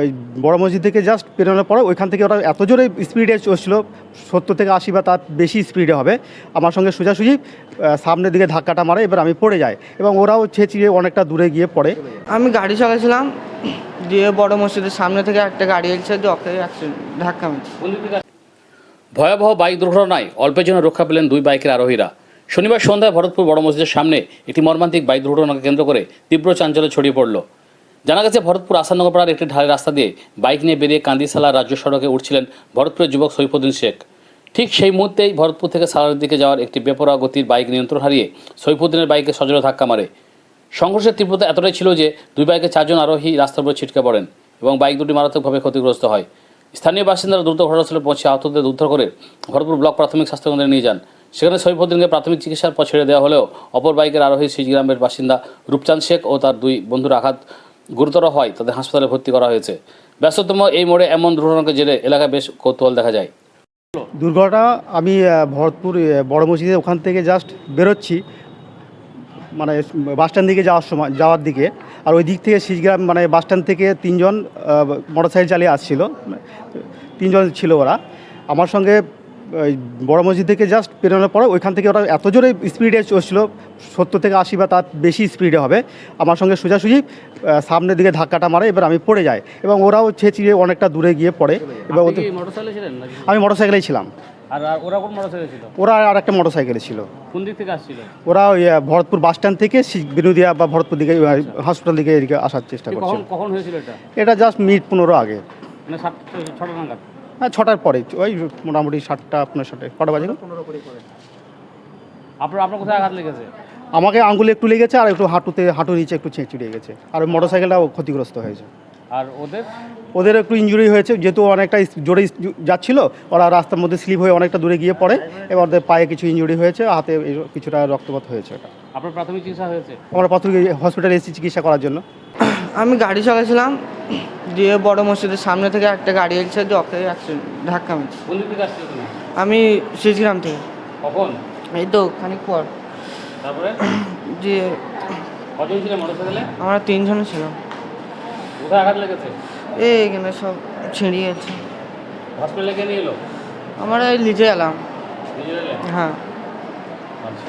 ওই বড় মসজিদ থেকে জাস্ট পেরোনোর পরে ওইখান থেকে ওরা এত জোরে স্পিডে চলছিল, 70 থেকে 80 বা তার বেশি স্পিডে হবে। আমার সঙ্গে সোজাসুজি সামনের দিকে ধাক্কাটা মারে, এবার আমি পড়ে যাই এবং ওরাও ছেঁচিয়ে অনেকটা দূরে গিয়ে পড়ে। আমি গাড়ি চালাচ্ছিলাম, দিয়ে বড় মসজিদের সামনে থেকে একটা গাড়ি এসেছে, ওকে ধাক্কা মেরেছে। ভয়াবহ বাইক দুর্ঘটনায় অল্পের জন্য রক্ষা পেলেন দুই বাইকের আরোহীরা। শনিবার সন্ধ্যায় ভরতপুর বড় মসজিদের সামনে একটি মর্মান্তিক বাইক দুর্ঘটনাকে কেন্দ্র করে তীব্র চাঞ্চল্য ছড়িয়ে পড়ল। জানা গেছে, ভরতপুর আসানগরপাড়ার একটি ঢালের রাস্তা দিয়ে বাইক নিয়ে বেরিয়ে কান্দিসালা রাজ্য সড়কে উঠছিলেন ভরতপুরের যুবক সৈফুদ্দিন শেখ। ঠিক সেই মুহূর্তেই ভরতপুর থেকে সালারের দিকে যাওয়ার একটি বেপরোয়া গতির বাইক নিয়ন্ত্রণ হারিয়ে সৈফুদ্দিনের বাইকে সজোরে ধাক্কা মারে। সংঘর্ষের তীব্রতা এতটাই ছিল যে দুই বাইকের 4 জন আরোহী রাস্তার উপরে ছিটকে পড়েন এবং বাইক দুটি মারাত্মকভাবে ক্ষতিগ্রস্ত হয়। স্থানীয় বাসিন্দারা দ্রুত ঘটনাস্থলে পৌঁছে আহতদের উদ্ধার করে ভরতপুর ব্লক প্রাথমিক স্বাস্থ্যকেন্দ্রে নিয়ে যান। সেখানে সৈফুদ্দিনকে প্রাথমিক চিকিৎসার পর ছেড়ে দেওয়া হলেও অপর বাইকের আরোহী সিজগ্রামের বাসিন্দা রূপচাঁদ শেখ ও তার দুই বন্ধুর আঘাত গুরুতর হয়, তাদের হাসপাতালে ভর্তি করা হয়েছে। ব্যস্ততম এই মোড়ে এমন দুর্ঘটনাকে জেরে এলাকায় বেশ কৌতূহল দেখা যায়। দুর্ঘটনা, আমি ভরতপুর বড় মসজিদে ওখান থেকে জাস্ট বেরোচ্ছি, মানে বাসস্ট্যান্ড দিকে যাওয়ার দিকে, আর ওই দিক থেকে সিজগ্রাম মানে বাসস্ট্যান্ড থেকে 3 জন মোটরসাইকেল চালিয়ে আসছিল। 3 জন ছিল ওরা। আমার সঙ্গে বড় মসজিদ থেকে জাস্ট পেরোনোর পরে ওইখান থেকে ওরা এত জোরে স্পিডে চলছিল, 70 থেকে 80 বা তার বেশি স্পিডে হবে। আমার সঙ্গে সোজাসুজি সামনের দিকে ধাক্কাটা মারে, এবার আমি পড়ে যাই এবং ওরাও ছেঁচিয়ে অনেকটা দূরে গিয়ে পড়ে। এবার আমি মোটরসাইকেলেই ছিলাম। আর ওরা কোন মোটরসাইকেলে ছিল? ওরা আর একটা মোটরসাইকেলে ছিল। কোন দিক থেকে আসছিল? ওরা ওই ভরতপুর বাসস্ট্যান্ড থেকে বিনোদিয়া বা ভরতপুর দিকে হসপিটাল দিকে এদিকে আসার চেষ্টা করছে। কখন হয়েছিল এটা? এটা জাস্ট মিনিট 15 আগে, মানে 6টা নাগাদ। হ্যাঁ, 6টার পরে, ওই মোটামুটি 7টা আপনার 7টায় কটা বাজে? আপনার কোথায় আঘাত লেগেছে? আমাকে আঙ্গুলে একটু লেগেছে আর একটু হাঁটু নিচে একটু ছিঁড়ে গেছে, আর ওই মোটরসাইকেলটাও ক্ষতিগ্রস্ত হয়েছে। আর ওদের একটু ইনজুরি হয়েছে, যেহেতু অনেকটা জোরে যাচ্ছিল, ওরা রাস্তার মধ্যে স্লিপ হয়ে অনেকটা দূরে গিয়ে পড়ে। এবার ওদের পায়ে কিছু ইনজুরি হয়েছে, হাতে কিছুটা রক্তপাত হয়েছে। এটা আপনার প্রাথমিক চিকিৎসা হয়েছে? আমরা প্রাথমিক হসপিটালে এসেছি চিকিৎসা করার জন্য। আমি গাড়ি চালাচ্ছিলাম, দিয়ে বড় মসজিদের সামনে থেকে একটা গাড়ি এসেছে, ওকে ধাক্কা মেরেছে। কোন দিক থেকে আসছিল তুমি? আমি সিজগ্রাম থেকে। কখন? এই তো খানিক পর। তারপরে যে কজন ছিল মোটরসাইকেলে? আমরা 3 জন ছিলাম। কোথায় আঘাত লেগেছে? এখানে সব ছিঁড়ে গেছে। হসপিটালে কে নিয়ে এলো? আমরা লিজে এলাম। নিজে এলে? হ্যাঁ। আচ্ছা।